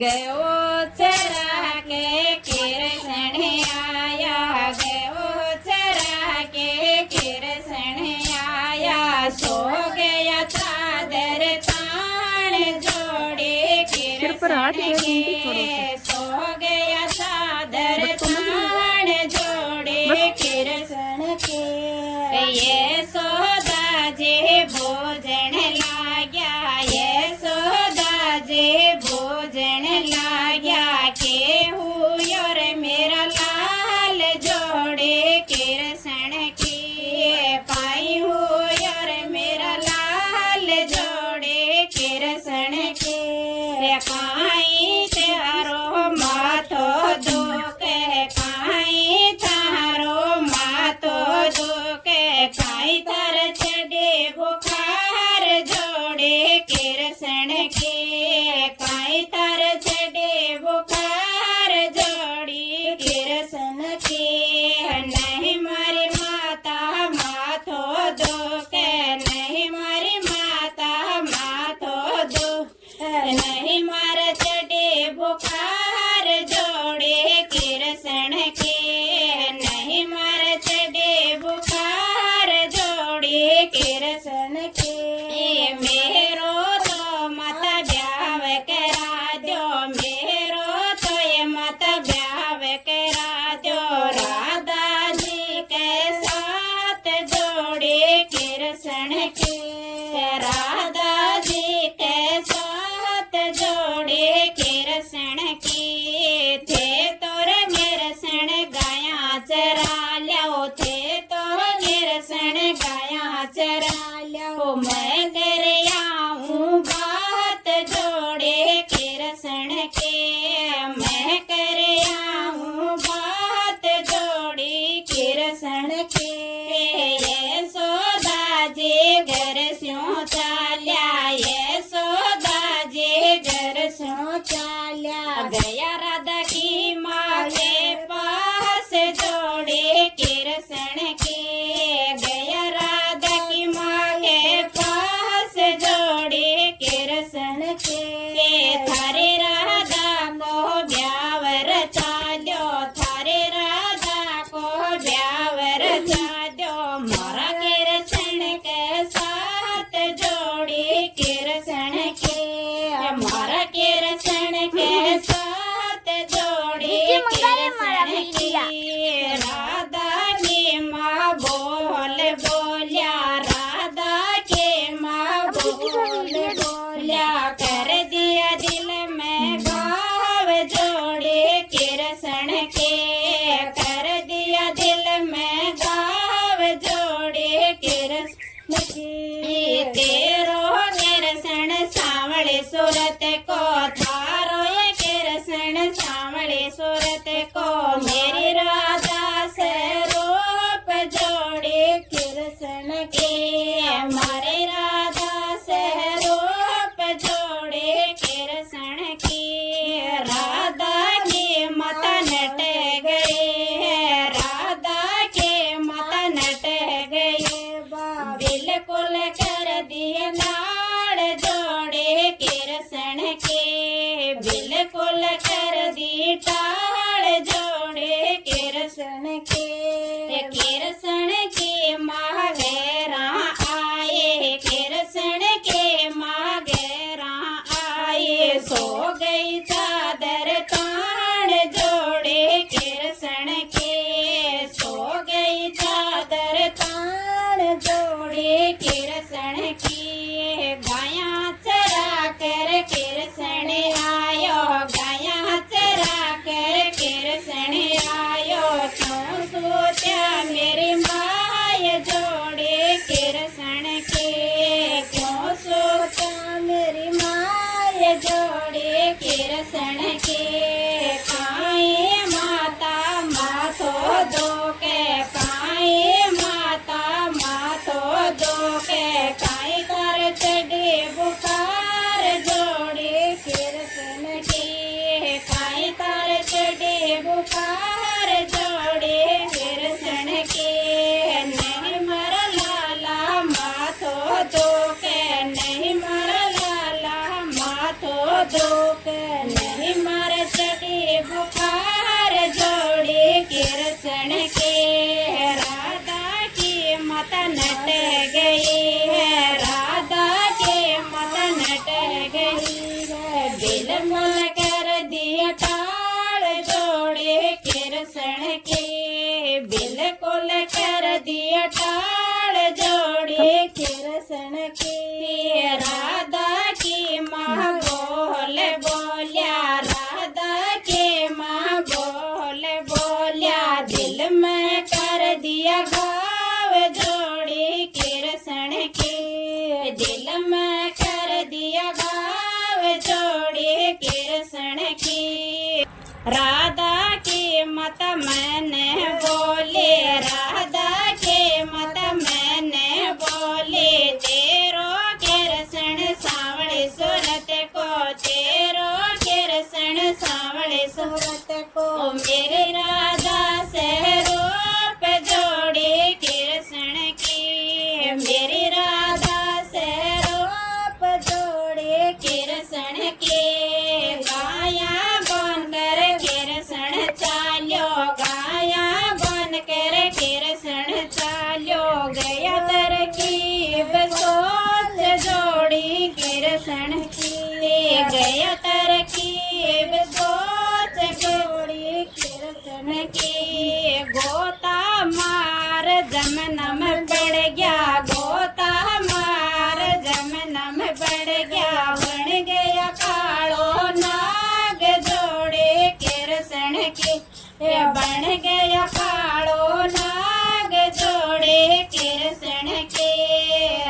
गयो चरा के कृष्ण आया, गयो चरा के कृष्ण आया। सो गया चादर तान जोड़े कृष्ण के, सो गया चादर तान जोड़े कृष्ण के। ये सोदा जे भोजन लाग्या, ये सोदा जे भोजन लाग्या। केहू और मेरा लाल जोड़े कृष्ण के, पाई हूँ और मेरा लाल जोड़े कृष्ण के। काई तारो माथो दुखे, काई तारो माथो दुखे। काई तार चढ़े बुखार जोड़े कृष्ण के, काई तार चढ़े बुखार जोड़ी कृष्ण के। नहीं मारी माता माथो दुखे, नहीं मारी माता माथो दुखे। नहीं मार चढ़े बुखार जोड़े कृष्ण के, नहीं मार चढ़े बुखार जोड़े कृष्ण के। मेरो तो मत ब्याव करा दो, मेरो तो ये मत ब्याव करा दो। राधा जी के साथ जोड़े कृष्ण के, राधा जी के साथ जोड़े कृष्ण के। थे तोर निरसन गाया चरा लो, थे तो निरसन गाया चरा लो। मैं कर आऊं बात जोड़े कृष्ण के, मैं कर आऊं बात जोड़े कृष्ण के। ये सोदा जे घर स्यों चाल्या, ये सोदा जे घर स्यों चाल्या। गया राधा की माँ के पास जोड़े कृष्ण के, गया राधा की माँ के पास जोड़े कृष्ण के। थारे राधा को ब्यावर चालो, थारे राधा को ब्यावर चालो। मारा कृष्ण के साथ जोड़े कृष्ण के, मारा कृष्ण के साथ जोड़े कृष्ण के। राधा के माँ बोल बोलिया, राधा के माँ बोल बोलिया। कर दिया दिल में घाव जोड़े कृष्ण के, कर दिया दिल में घाव जोड़े कृष्ण के। तेरो कृष्ण सावळे सूरत को, थारो ये कृष्ण सावळे सूरत को। मेरी राधा से रूप जोड़े कृष्ण के, मारे राधा से रूप जोड़े कृष्ण के। राधा के मत नट गए, राधा के मत नट गए। बिल्कुल कर दिए लाड़ जोड़े कृष्ण के, बिल्कुल कर दी टाड़ जोड़े कृष्ण के। कृष्ण के माघेरा आए, कृष्ण के माघेरा आए। सो गई चादर तान जोड़े कृष्ण के, सो गई चादर तान जोड़े कृष्ण की। गाया चरा कर कृष्ण आयो, गाया चरा कर कृष्ण आयो। क्यों सोचा मेरी माय जोड़े कृष्ण के, क्यों सोचा मेरी माय जोड़े कृष्ण के। काई माता माथो दोके, काई माता माथो दोके। काई कर चढ़े बुखार जोड़े कृष्ण के, काई तार चढ़े बुखार जोड़े कृष्ण के। नहीं मर लाला माथो दोके, नहीं मर लाला माथो दोके। नहीं बुखार जोड़ी कृष्ण के। राधा की मत नट गई है, राधा की मत नट गई है। बिल्कुल कर दिया टाल जोड़ी कृष्ण के, बिल्कुल कर दिया टाल जोड़ी कृष्ण की। राधा की माँ बोल बोलिया, राधा के माँ बोल बोलिया, दिल में कर दिया घाव जोड़ी कृष्ण के, दिल में कर दिया घाव जोड़ी कृष्ण की। राधा की मत मैंने बोले, राधा के मत मैंने बोले, तेरो कृष्ण सावळे सूरत को, तेरो कृष्ण सावळे सूरत को। मेरी राधा से रूप जोड़ी कृष्ण की, मेरी राधा से रूप जोड़ी कृष्ण की। गाया बनकर कृष्ण चाल्यो, गाया बनकर कृष्ण चाल्यो, गया तरकीब सोच जोड़ी कृष्ण की, गया तरकीब सोच जोड़ी कृष्ण की। गोता मार जमनम बढ़ गया, गोता मार जमनम बढ़ गया, बन गया कालो नाग जोड़े कृष्ण की, बन गया कालो नाग जोड़े कृष्ण के।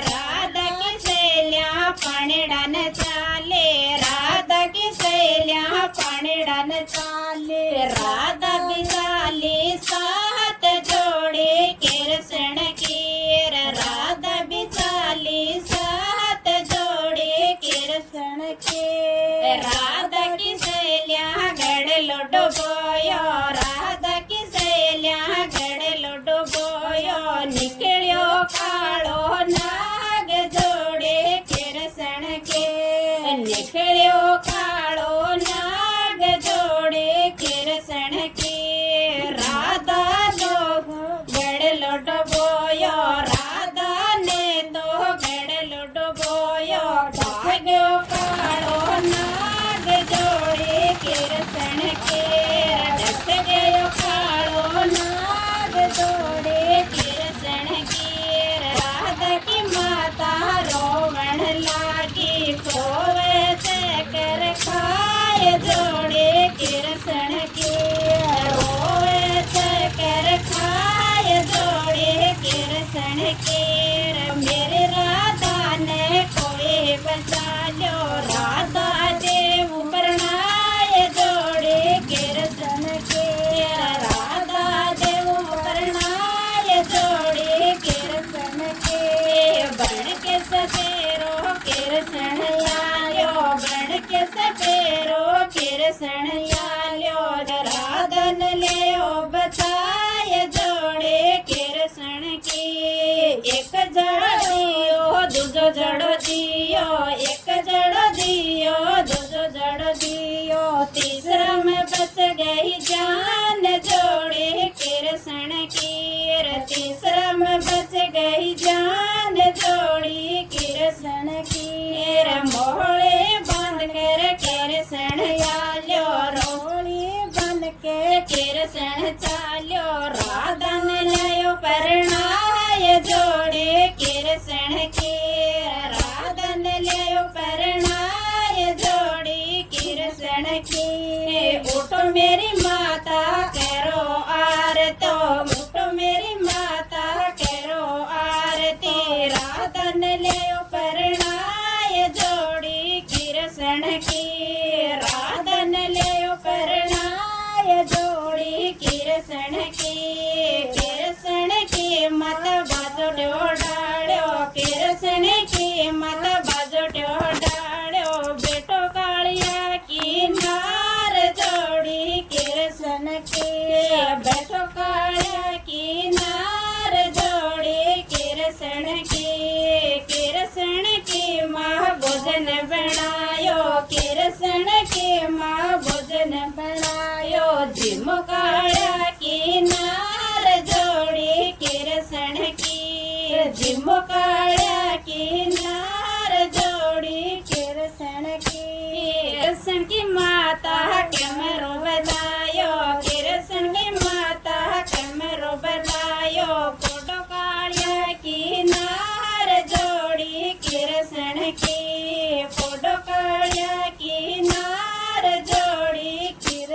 राधा की सहेलियां पणडन चाले, राधा की सहेलियां पणडन चाले, राधा बिचाली साथ जोड़े कृष्ण की, राधा बिचाली साथ जोड़े कृष्ण के। राधा की सहेलियां गड़ लुडो बोयो, राधा की सहेलियां गड़ लुडो बोयो, निकलियो कालो नाग जोड़े कृष्ण के, निकलियो कालो नाग जोड़े कृष्ण के। राधा दो गड़ लुडो बोयो, राधा ने दो गड़ लुडो बोयो, भाग्यो कालो नाग जोड़े कृष्ण के, डस गयो कालो नाग जोड़े कृष्ण की। राधा की माता रोवण लागी, खोवे कर खाए जोड़े कृष्ण के, रोवे कर खाए जोड़े कृष्ण के। मेरी राधा ने कोई बचा लो, राधा देव प्रणाय जोड़े कृष्ण के, राधा देव प्रणाय जोड़े कृष्ण के। बन के सपेरो कृष्ण आयो, बन के सपेरो कृष्ण आयो, राधन ले बचाए जोड़े कृष्ण की। एक जड़ दियो दूजो जड़ दियो, एक जड़ दियो दूजो जड़ दियो, तीसरा में बच गई जान जोड़े कृष्ण की, तीसरा में बच गई जान जोड़ी कृष्ण की। मोहले बंद कर कृष्ण आल्यो, रोली बंद के कृष्ण चाल्यो, राधा ने लियो परणाय जोड़े कृष्ण के, राधा ने लियो परणाय जोड़ी कृष्ण के। उठो मेरी माता करो आरतो, उठो मेरी माता करो आरती, राधा ने लियो परणाय जोड़ी कृष्ण की, राधा ने लियो परणाय जोड़ी कृष्ण की। कृष्ण की मत बाजो डाड़ो, कृष्ण की मत बाजो डाड़ो, बेटो कालिया की नार जोड़ी कृष्ण की, बेटो कालिया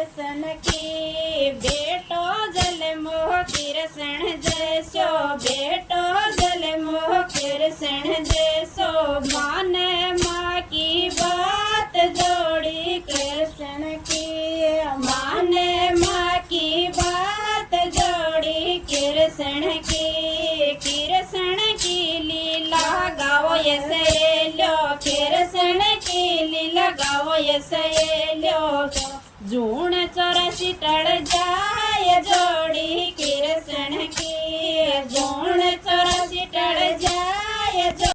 कृष्ण की बेटो जल मोह कृष्ण जैसो बेटो जल मोह कृष्ण जैसो माने माँ की बात जोड़ी कृष्ण की माने माँ की बात जोड़ी कृष्ण की लीला गाओ ये सहेलो कृष्ण की लीला गाओ ये सहेलो जूण 84 टळ जा